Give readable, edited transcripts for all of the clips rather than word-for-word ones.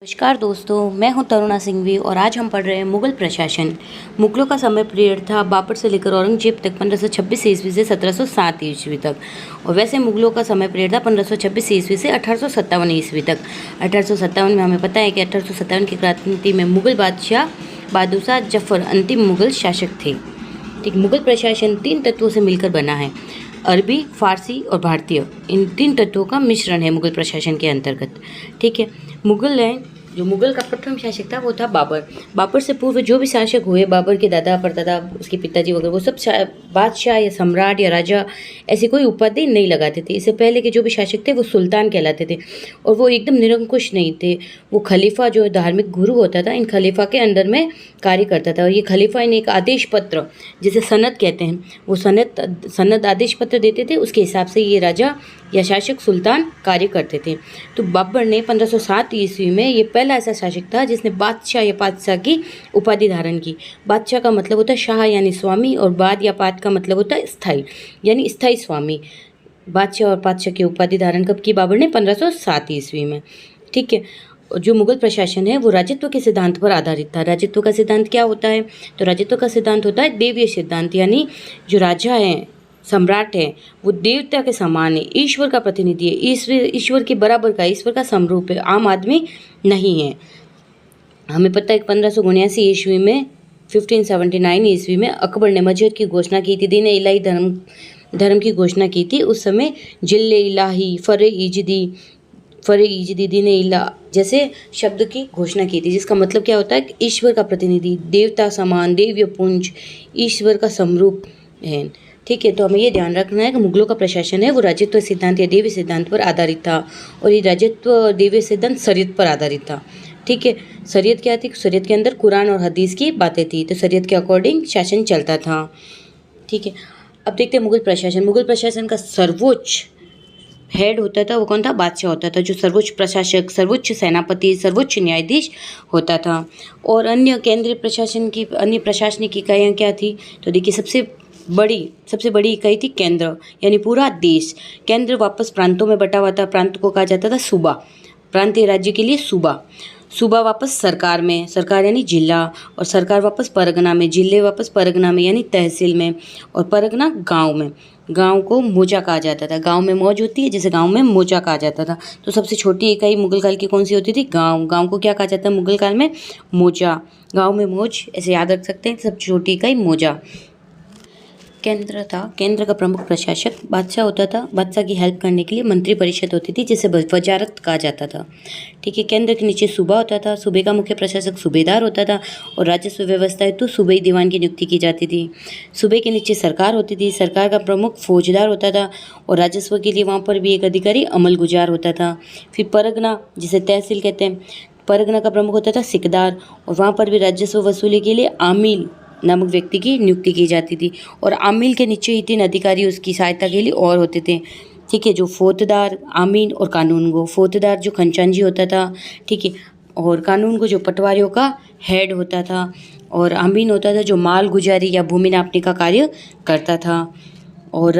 नमस्कार दोस्तों, मैं हूं तरुणा सिंघवी और आज हम पढ़ रहे हैं मुगल प्रशासन। मुगलों का समय पीरियड था बाबर से लेकर औरंगजेब तक 1526 ईस्वी से 1707 ईस्वी तक। और वैसे मुगलों का समय पीरियड था 1526 ईस्वी से 1857 ईस्वी तक। 1857 में हमें पता है कि 1857 की क्रांति में मुगल बादशाह बहादुर शाह जफर अंतिम मुगल शासक थे। ठीक, मुगल प्रशासन 3 तत्वों से मिलकर बना है। अरबी, फारसी और भारतीय, इन 3 तत्वों का मिश्रण है मुगल प्रशासन के अंतर्गत। ठीक है, मुगल है जो मुगल का प्रथम शासक था वो था बाबर। बाबर से पूर्व जो भी शासक हुए, बाबर के दादा परदादा, उसके पिताजी वगैरह, वो सब बादशाह या सम्राट या राजा ऐसी कोई उपाधि नहीं लगाते थे। इससे पहले के जो भी शासक थे वो सुल्तान कहलाते थे और वो एकदम निरंकुश नहीं थे। वो खलीफा जो धार्मिक गुरु होता था, इन खलीफा के अंदर में कार्य करता था। और ये खलीफा इन्हें एक आदेश पत्र, जिसे सनद कहते हैं, वो सनद आदेश पत्र देते थे। उसके हिसाब से ये राजा या शासक सुल्तान कार्य करते थे। तो बाबर ने 1507 ईस्वी में ये पहला ऐसा शासक था जिसने बादशाह या पातशाह की उपाधि धारण की। बादशाह का मतलब होता है शाह यानी स्वामी, और बाद या पात का मतलब होता है स्थाई यानी स्थाई स्वामी। बादशाह और पातशाह की उपाधि धारण कब की बाबर ने? 1507 ईस्वी में। ठीक है, जो मुगल प्रशासन है वो राजत्व के सिद्धांत पर आधारित था। राजत्व का सिद्धांत क्या होता है? तो राजत्व का सिद्धांत होता है देवीय सिद्धांत, यानी जो राजा है, सम्राट है, वो देवता के समान है, ईश्वर का प्रतिनिधि है, ईश्वर के बराबर का, ईश्वर का समरूप है, आम आदमी नहीं है। हमें पता है कि 1579 ईस्वी में 1579 ईस्वी में अकबर ने मजहब की घोषणा की थी, दीन इलाही धर्म की घोषणा की थी। उस समय जिल्ले इलाही, फरे इजदी, दीन इला जैसे शब्द की घोषणा की थी, जिसका मतलब क्या होता है कि ईश्वर का प्रतिनिधि, देवता समान, देव्य पुंज, ईश्वर का समरूप है। ठीक है, तो हमें ये ध्यान रखना है कि मुगलों का प्रशासन है वो राजत्व सिद्धांत या देवी सिद्धांत पर आधारित था, और ये राजत्व देवी सिद्धांत शरीयत पर आधारित था। ठीक है, शरीयत क्या थी? शरीयत के अंदर कुरान और हदीस की बातें थी, तो शरीयत के अकॉर्डिंग शासन चलता था। ठीक है, अब देखते हैं मुगल प्रशासन। मुगल प्रशासन का सर्वोच्च हेड होता था, वो कौन था? बादशाह होता था, जो सर्वोच्च प्रशासक, सर्वोच्च सेनापति, सर्वोच्च न्यायाधीश होता था। और अन्य केंद्रीय प्रशासन की अन्य प्रशासनिक इकाइयाँ क्या थी? तो देखिए, सबसे बड़ी इकाई थी केंद्र, यानी पूरा देश। केंद्र वापस प्रांतों में बटा हुआ था। प्रांत को कहा जाता था सूबा, प्रांतीय राज्य के लिए सूबा। सूबा वापस सरकार में, सरकार यानी जिला, और सरकार वापस परगना में, जिले वापस परगना में यानी तहसील में, और परगना गांव में। गांव को मोजा कहा जाता था। गांव में मौज होती है, जैसे गांव में मोजा कहा जाता था। तो सबसे छोटी इकाई मुगल काल की कौन सी होती थी? गांव। गांव को क्या कहा जाता है मुगल काल में? मोजा। गांव में मौज, ऐसे याद रख सकते हैं। सबसे छोटी इकाई मोजा। केंद्र था, केंद्र का प्रमुख प्रशासक बादशाह होता था। बादशाह की हेल्प करने के लिए मंत्री परिषद होती थी, जिसे वजारत कहा जाता था। ठीक है, केंद्र के नीचे सूबा होता था। सूबे का मुख्य प्रशासक सूबेदार होता था, और राजस्व व्यवस्था हेतु सूबेई दीवान की नियुक्ति की जाती थी। सूबे के नीचे सरकार होती थी। सरकार का प्रमुख फौजदार होता था, और राजस्व के लिए वहाँ पर भी एक अधिकारी अमल गुजार होता था। फिर परगना, जिसे तहसील कहते हैं, परगना का प्रमुख होता था सिकदार, और वहाँ पर भी राजस्व वसूली के लिए आमिल नामक व्यक्ति की नियुक्ति की जाती थी। और आमिल के नीचे ही 3 अधिकारी उसकी सहायता के लिए और होते थे। ठीक है, जो फौजदार, आमीन और कानूनगो। फौजदार जो खनचांजी होता था, ठीक है, और कानूनगो जो पटवारियों का हेड होता था, और आमीन होता था जो माल गुजारी या भूमि नापने का कार्य करता था। और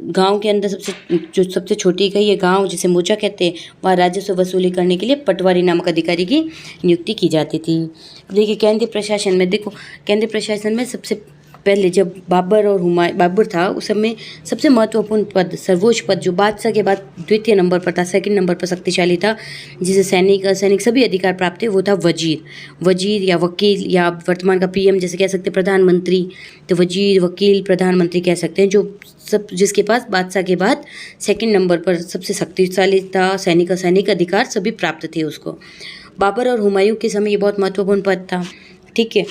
गांव के अंदर सबसे छोटी इकाई है गांव, जिसे मोजा कहते हैं, वहाँ राजस्व वसूली करने के लिए पटवारी नामक अधिकारी की नियुक्ति की जाती थी। अब देखिए, केंद्रीय प्रशासन में देखो, केंद्रीय प्रशासन में सबसे पहले जब बाबर था, उस समय सबसे महत्वपूर्ण पद, सर्वोच्च पद, जो बादशाह के बाद द्वितीय नंबर पर था, सेकंड नंबर पर शक्तिशाली था, जिसे सैनिक सभी अधिकार प्राप्त थे, वो था वजीर या वकील, या वर्तमान का पीएम जैसे कह सकते हैं प्रधानमंत्री। तो वजीर, वकील, प्रधानमंत्री कह सकते हैं, जो जिसके पास बादशाह के बाद सेकंड नंबर पर सबसे शक्तिशाली था। सैनिक अधिकार सभी प्राप्त थे उसको। बाबर और हुमायूं के समय ये बहुत महत्वपूर्ण पद था। ठीक है,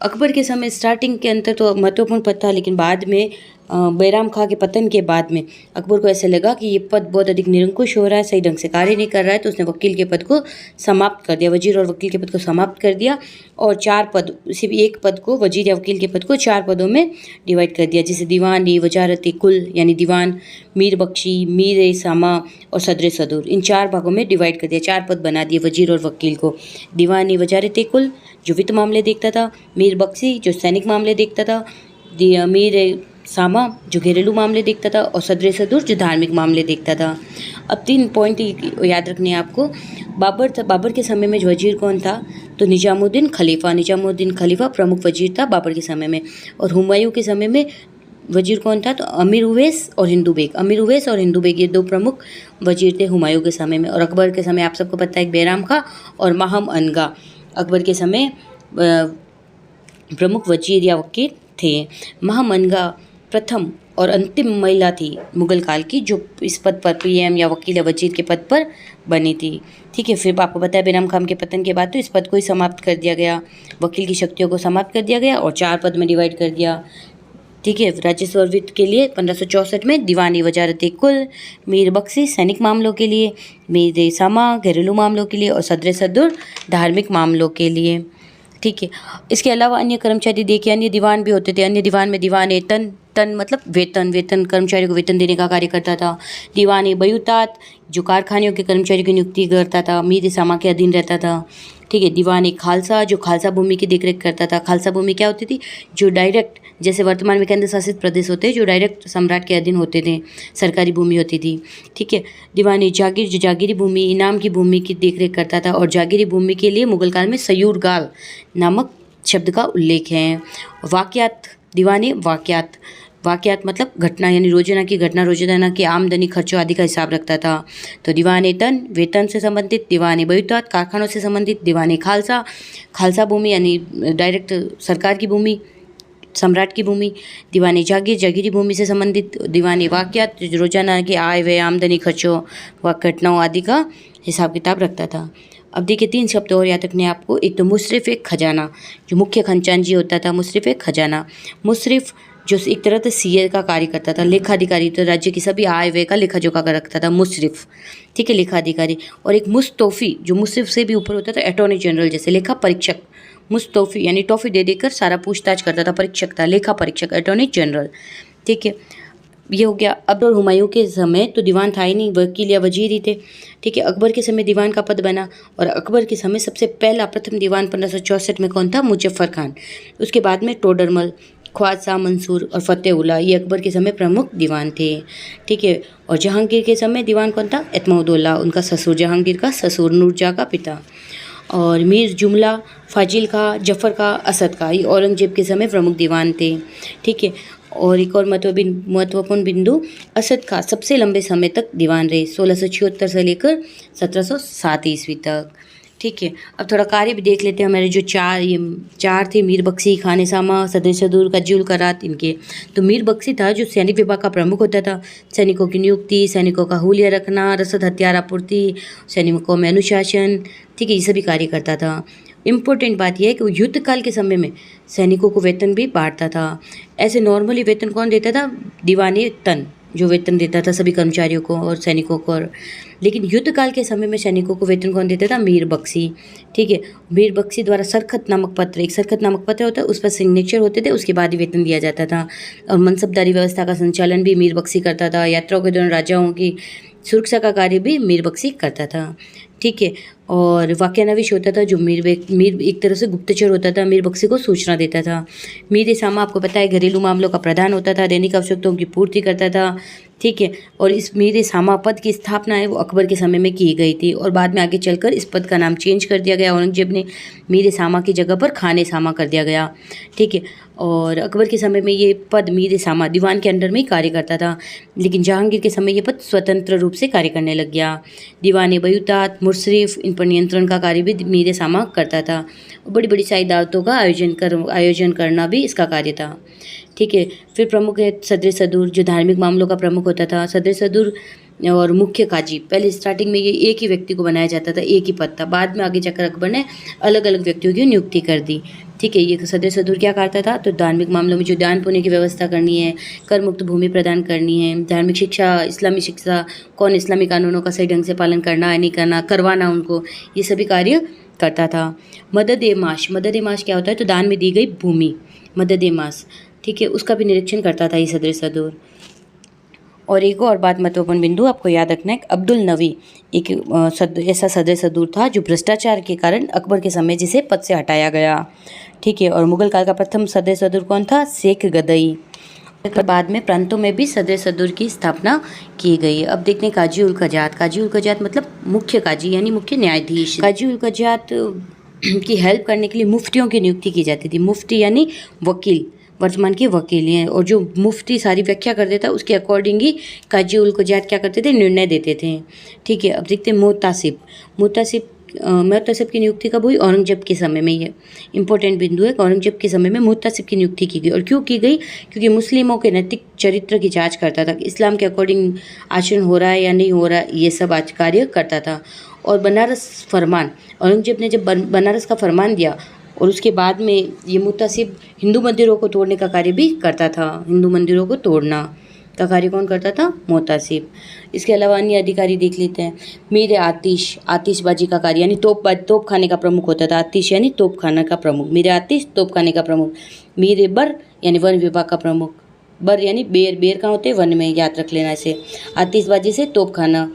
अकबर के समय स्टार्टिंग के अंदर तो महत्वपूर्ण पद था, लेकिन बाद में बैराम खां के पतन के बाद में अकबर को ऐसा लगा कि ये पद बहुत अधिक निरंकुश हो रहा है, सही ढंग से कार्य नहीं कर रहा है, तो उसने वकील के पद को समाप्त कर दिया। वजीर और वकील के पद को समाप्त कर दिया, और 4 पद, सिर्फ एक पद को, वजीर या वकील के पद को 4 पदों में डिवाइड कर दिया, जैसे दीवानी, वजारत कुल यानी दीवान, मीर बख्शी, मीर सामा और सदर सदूर, इन 4 भागों में डिवाइड कर दिया। 4 पद बना दिए वजीर और वकील को। दीवानी वजारत कुल जो वित्त मामले देखता था, मीर बख्शी जो सैनिक मामले देखता था, मीर सामा जो घरेलू मामले देखता था और सदर सदूर जो धार्मिक मामले देखता था। अब 3 पॉइंट याद रखने हैं आपको। बाबर के समय में वजीर कौन था? तो निजामुद्दीन खलीफा प्रमुख वजीर था बाबर के समय में। और हुमायूं के समय में वजीर कौन था? तो अमीर उवैस और हिंदू बेग ये 2 प्रमुख वजीर थे हुमायूं के समय में। और अकबर के समय आप सबको पता है बैराम खां और माहम अनगा अकबर के समय प्रमुख वजीर या वकील थे। माहम अनगा प्रथम और अंतिम महिला थी मुगल काल की जो इस पद पर पीएम या वकील या वजीर के पद पर बनी थी। ठीक है, फिर आपको पता है बैराम खान के पतन के बाद तो इस पद को ही समाप्त कर दिया गया, वकील की शक्तियों को समाप्त कर दिया गया और 4 पद में डिवाइड कर दिया। ठीक है, राजस्व और वित्त के लिए 1564 में दीवानी वजारत कुल, मीर बख्शी सैनिक मामलों के लिए, मीर सामा घरेलू मामलों के लिए और सदर सदुर धार्मिक मामलों के लिए। ठीक है, इसके अलावा अन्य कर्मचारी देखिए अन्य दीवान भी होते थे। अन्य दीवान में दीवान तन मतलब वेतन कर्मचारियों को वेतन देने का कार्य करता था। दीवान बयूतात जो कारखानों के कर्मचारियों की नियुक्ति करता था, मीर सामा के अधीन रहता था। ठीक है, दीवान खालसा जो खालसा भूमि की देखरेख करता था। खालसा भूमि क्या होती थी? जो डायरेक्ट जैसे वर्तमान में केंद्र शासित प्रदेश होते हैं जो डायरेक्ट सम्राट के अधीन होते थे, सरकारी भूमि होती थी। ठीक है, दीवान जागीर जो जागीरी भूमि इनाम की भूमि की देखरेख करता था। और जागीरी भूमि के लिए मुगल काल में सयूरगाल नामक शब्द का उल्लेख है। वाकयात दीवानी वाकयात मतलब घटना यानी रोजाना की घटना, रोजाना की आमदनी खर्चों आदि का हिसाब रखता था। तो दीवान तन वेतन से संबंधित, दीवान बयूतात कारखानों से संबंधित, दीवान खालसा भूमि यानी डायरेक्ट सरकार की भूमि सम्राट की भूमि, दीवानी जागीरी भूमि से संबंधित, दीवानी वाकयात रोजाना की आय व्यय आमदनी खर्चों व घटनाओं आदि का हिसाब किताब रखता था। अब देखिए 3 शब्द और याद रखने आपको। एक तो मुसरिफ एक खजाना जो मुख्य खजांची होता था, मुसरिफ एक खजाना। मुसरिफ जो एक तरह से सीए का कार्य करता था, लेखाधिकारी तो राज्य की सभी आय व्यय का लेखा जोखा कर रखता था मुसरिफ। ठीक है, लेखाधिकारी। और एक मुस्तौफी जो मुसरिफ से भी ऊपर होता था, अटॉर्नी जनरल जैसे लेखा परीक्षक। मुस्तौफी यानी टॉफी दे देकर सारा पूछताछ करता था, परीक्षक था, लेखा परीक्षक अटॉर्नी जनरल। ठीक है, ये हो गया। अब और हुमायूं के समय तो दीवान था ही नहीं, वकील या वजीर ही थे। ठीक है, अकबर के समय दीवान का पद बना और अकबर के समय सबसे प्रथम दीवान 1564 में कौन था? मुजफ्फर खान। उसके बाद में टोडरमल, ख्वाजा मंसूर और फतेहुल्ला ये अकबर के समय प्रमुख दीवान थे। ठीक है, और जहांगीर के समय दीवान कौन था? एतमउद्दौला, उनका ससुर, जहांगीर का ससुर, नूरजहाँ का पिता। और मीर जुमला, फाजिल खां, जफ़र खां, असद खां ये औरंगजेब के समय प्रमुख दीवान थे। ठीक है, और एक और महत्वपूर्ण बिंदु, असद खां सबसे लंबे समय तक दीवान रहे, 1676 से लेकर 1707 ईस्वी तक। ठीक है, अब थोड़ा कार्य भी देख लेते हैं हमारे जो चार थे, मीर बख्शी, खान सामा, सदर सदूर, कज्जुल करात इनके। तो मीर बख्शी था जो सैनिक विभाग का प्रमुख होता था। सैनिकों की नियुक्ति, सैनिकों का हुलिया रखना, रसद हथियार आपूर्ति, सैनिकों में अनुशासन, ठीक है, ये सभी कार्य करता था। इम्पोर्टेंट बात यह है कि वो युद्ध काल के समय में सैनिकों को वेतन भी बांटता था। ऐसे नॉर्मली वेतन कौन देता था? दीवानी तन जो वेतन देता था सभी कर्मचारियों को और सैनिकों को। लेकिन युद्ध काल के समय में सैनिकों को वेतन कौन देता था? मीर बख्शी। ठीक है, मीर बख्शी द्वारा सरखत नामक पत्र होता है, उस पर सिग्नेचर होते थे, उसके बाद ही वेतन दिया जाता था। और मनसबदारी व्यवस्था का संचालन भी मीर बख्शी करता था। यात्राओं के दौरान राजाओं की सुरक्षा का कार्य भी मीर बख्शी करता था। ठीक है, और वाक्यानविश होता था जो मीर एक तरह से गुप्तचर होता था, मीर बख्शी को सूचना देता था। मीर सामा आपको पता है घरेलू मामलों का प्रधान होता था, दैनिक आवश्यकताओं की पूर्ति करता था। ठीक है, और इस मीर सामा पद की स्थापना है वो अकबर के समय में की गई थी और बाद में आगे चलकर इस पद का नाम चेंज कर दिया गया। औरंगजेब ने मीर सामा की जगह पर खान सामा कर दिया गया। ठीक है, और अकबर के समय में ये पद मीर सामा दीवान के अंडर में ही कार्य करता था, लेकिन जहांगीर के समय ये पद स्वतंत्र रूप से कार्य करने लग गया। दीवान बयूतात, मुशर्रिफ इन पर नियंत्रण का कार्य भी मीर सामा करता था। बड़ी बड़ी सारी दावतों का आयोजन करना भी इसका कार्य था। ठीक है, फिर प्रमुख है सदर सदूर जो धार्मिक मामलों का प्रमुख होता था। सदर सदूर और मुख्य काजी, पहले स्टार्टिंग में ये एक ही व्यक्ति को बनाया जाता था, एक ही पद था। बाद में आगे जाकर अकबर ने अलग अलग व्यक्तियों की नियुक्ति कर दी। ठीक है, ये सदर सदूर क्या करता था? तो धार्मिक मामलों में जो दान पुण्य की व्यवस्था करनी है, कर मुक्त भूमि प्रदान करनी है, धार्मिक शिक्षा, इस्लामी शिक्षा, कौन इस्लामी कानूनों का सही ढंग से पालन करना है नहीं करना, करवाना उनको, ये सभी कार्य करता था। मदद ए माश क्या होता है? तो दान में दी गई भूमि, मदद ए माश। ठीक है, उसका भी निरीक्षण करता था ये सदर सदूर। और एक और बात महत्वपूर्ण बिंदु आपको याद रखना है, अब्दुल नवी एक ऐसा सदर सदूर था जो भ्रष्टाचार के कारण अकबर के समय जिसे पद से हटाया गया। ठीक है, और मुगल काल का प्रथम सदर सदूर कौन था? शेख गदई। बाद में प्रांतों में भी सदर सदुर की स्थापना की गई। अब देखते हैं काजी उल कजात। काजी उल कजात मतलब मुख्य काजी यानी मुख्य न्यायाधीश। काजी उल कजात की हेल्प करने के लिए मुफ्तियों की नियुक्ति की जाती थी। मुफ्ती यानी वकील, वर्तमान के वकील हैं, और जो मुफ्ती सारी व्याख्या कर देता उसके अकॉर्डिंग ही काजी उल कजात क्या करते थे, निर्णय देते थे। ठीक है, अब देखते हैं मुतासिब। मुतासिब की नियुक्ति कब हुई? औरंगजेब के समय में। ये इंपॉर्टेंट बिंदु है। औरंगजेब के समय में मुतासिब की नियुक्ति की गई। और क्यों की गई? क्योंकि मुस्लिमों के नैतिक चरित्र की जांच करता था, इस्लाम के अकॉर्डिंग आचरण हो रहा है या नहीं हो रहा, ये सब आज कार्य करता था। और बनारस फरमान, औरंगजेब ने जब बनारस का फरमान दिया और उसके बाद में ये मुतासिब हिंदू मंदिरों को तोड़ने का कार्य भी करता था। हिंदू मंदिरों को तोड़ना का कार्य कौन करता था? मुतासिब। इसके अलावा अन्य अधिकारी देख लेते हैं। मीर आतिश, आतिशबाजी का कार्य यानी तोप खाने का प्रमुख होता था। आतिश यानी तोप खाने का प्रमुख। मीर आतिश तोप खाने का प्रमुख। मीर बर यानी वन विभाग का प्रमुख। बर यानी बेर, बेर कहाँ होते हैं? वन में, याद रख लेना इसे। आतिशबाजी से तोप खाना।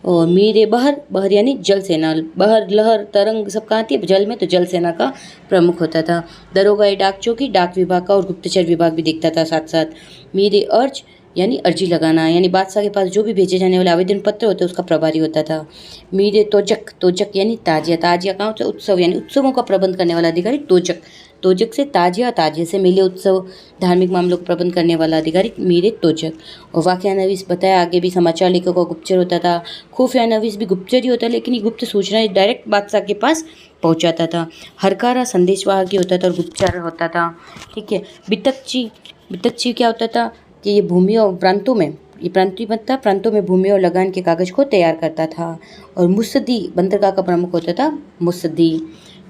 और मीर बहर, बहर यानी जल सेना। बहर, लहर, तरंग सब कहाँ आती है? जल में, तो जल सेना का प्रमुख होता था। दरोगा डाक चौकी, डाक विभाग का और गुप्तचर विभाग भी देखता था साथ साथ। मीर अर्ज यानी अर्जी लगाना, यानी बादशाह के पास जो भी भेजे जाने वाले आवेदन पत्र होते उसका प्रभारी होता था। मीर तोजक, तोजक यानी ताजिया। ताजिया कहाँ होता है? उत्सव, यानी उत्सवों का प्रबंध करने वाला अधिकारी तोजक। तोजक से ताजिया, ताजिया से मेले उत्सव धार्मिक मामलों का प्रबंध करने वाला अधिकारी मीर तोजक। और वाक़या नवीस बताया आगे भी, समाचार लेखक का गुप्तचर होता था। खुफिया नवीस भी गुप्तचर ही होता है, लेकिन ये गुप्त सूचनाएं डायरेक्ट बादशाह के पास पहुंचाता था। हरकारा संदेशवाहक होता था और गुप्तचर होता था। ठीक है। बितकची, बितकची क्या होता था कि ये भूमि और प्रांतों में, ये प्रांतों में भूमि और लगान के कागज़ को तैयार करता था। और मुसद्दी, बंदरगाह का प्रमुख होता था मुसद्दी।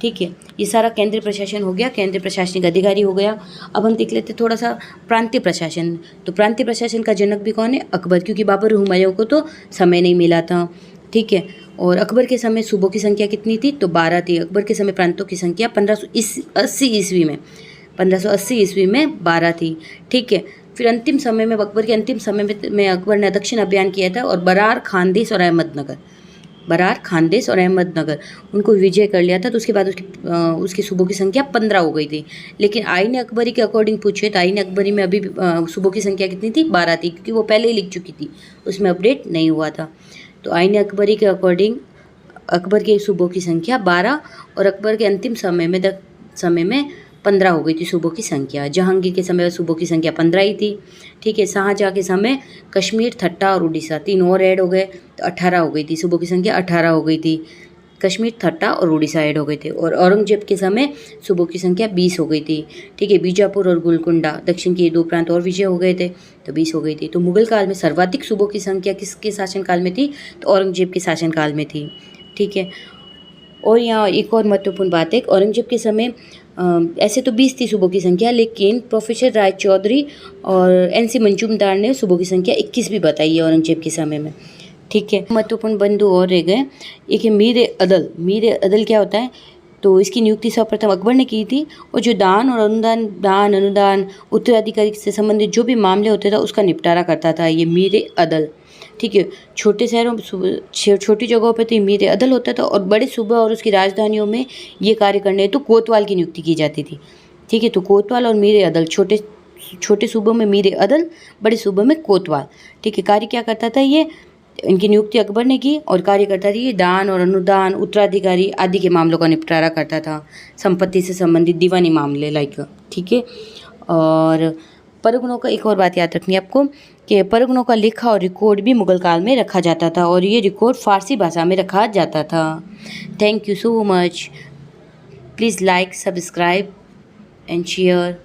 ठीक है, ये सारा केंद्रीय प्रशासन हो गया, केंद्रीय प्रशासनिक अधिकारी हो गया। अब हम देख लेते थोड़ा सा प्रांतीय प्रशासन। तो प्रांतीय प्रशासन का जनक भी कौन है? अकबर, क्योंकि बाबर हुमायूं को तो समय नहीं मिला था। ठीक है, और अकबर के समय सूबों की संख्या कितनी थी? तो 12 थी। अकबर के समय प्रांतों की संख्या 1580 ईस्वी में 12 थी। ठीक है, फिर अंतिम समय में, अकबर के अंतिम समय में अकबर ने दक्षिण अभियान किया था और बरार, खानदेश और अहमदनगर उनको विजय कर लिया था। तो उसके बाद उसके सूबों की संख्या 15 हो गई थी। लेकिन आईन अकबरी के अकॉर्डिंग पूछे तो आईन अकबरी में अभी सूबों की संख्या कितनी थी? 12 थी, क्योंकि वो पहले ही लिख चुकी थी, उसमें अपडेट नहीं हुआ था। तो आईन अकबरी के अकॉर्डिंग अकबर के सूबों की संख्या 12 और अकबर के अंतिम समय में 15 हो गई थी सूबों की संख्या। जहांगीर के समय सूबों की संख्या 15 ही थी। ठीक है, शाहजहाँ के समय कश्मीर, ठट्टा और उड़ीसा 3 और ऐड हो गए तो 18 हो गई थी। सूबों की संख्या 18 हो गई थी। कश्मीर, ठट्टा और उड़ीसा ऐड हो गए थे। और औरंगजेब के समय सूबों की संख्या 20 हो गई थी। ठीक है, बीजापुर और गोलकुंडा दक्षिण के 2 प्रांत और विजय हो गए थे तो 20 हो गई थी। तो मुगल काल में सर्वाधिक सूबों की संख्या किसके शासनकाल में थी? तो औरंगजेब के शासनकाल में थी। ठीक है, और यहाँ एक और महत्वपूर्ण बात है, औरंगजेब के समय ऐसे तो 20 थी सूबों की संख्या, लेकिन प्रोफेसर राय चौधरी और NC मंजूमदार ने सूबों की संख्या 21 भी बताई है औरंगजेब के समय में। ठीक है, महत्वपूर्ण बिंदु और रह गए। एक है मीर अदल। मीर अदल क्या होता है? तो इसकी नियुक्ति सर्वप्रथम अकबर ने की थी। और जो दान और अनुदान उत्तराधिकारी से संबंधित जो भी मामले होते थे उसका निपटारा करता था ये मीर अदल। ठीक है, छोटे शहरों, छोटी जगहों पर तो मीर अदल होता था और बड़े सूबे और उसकी राजधानियों में ये कार्य करने हेतु कोतवाल की नियुक्ति की जाती थी। ठीक है, तो कोतवाल और मीर अदल, छोटे सूबों में मीर अदल, बड़े सूबों में कोतवाल। ठीक है, कार्य क्या करता था ये? इनकी नियुक्ति अकबर ने की और कार्य करता था ये दान और अनुदान, उत्तराधिकारी आदि के मामलों का निपटारा करता था, संपत्ति से संबंधित दीवानी मामले लाइक। ठीक है, और परगनों का एक और बात याद रखनी है आपको कि परगनों का लेखा और रिकॉर्ड भी मुगल काल में रखा जाता था और ये रिकॉर्ड फारसी भाषा में रखा जाता था। Thank you so much. Please like, subscribe and share.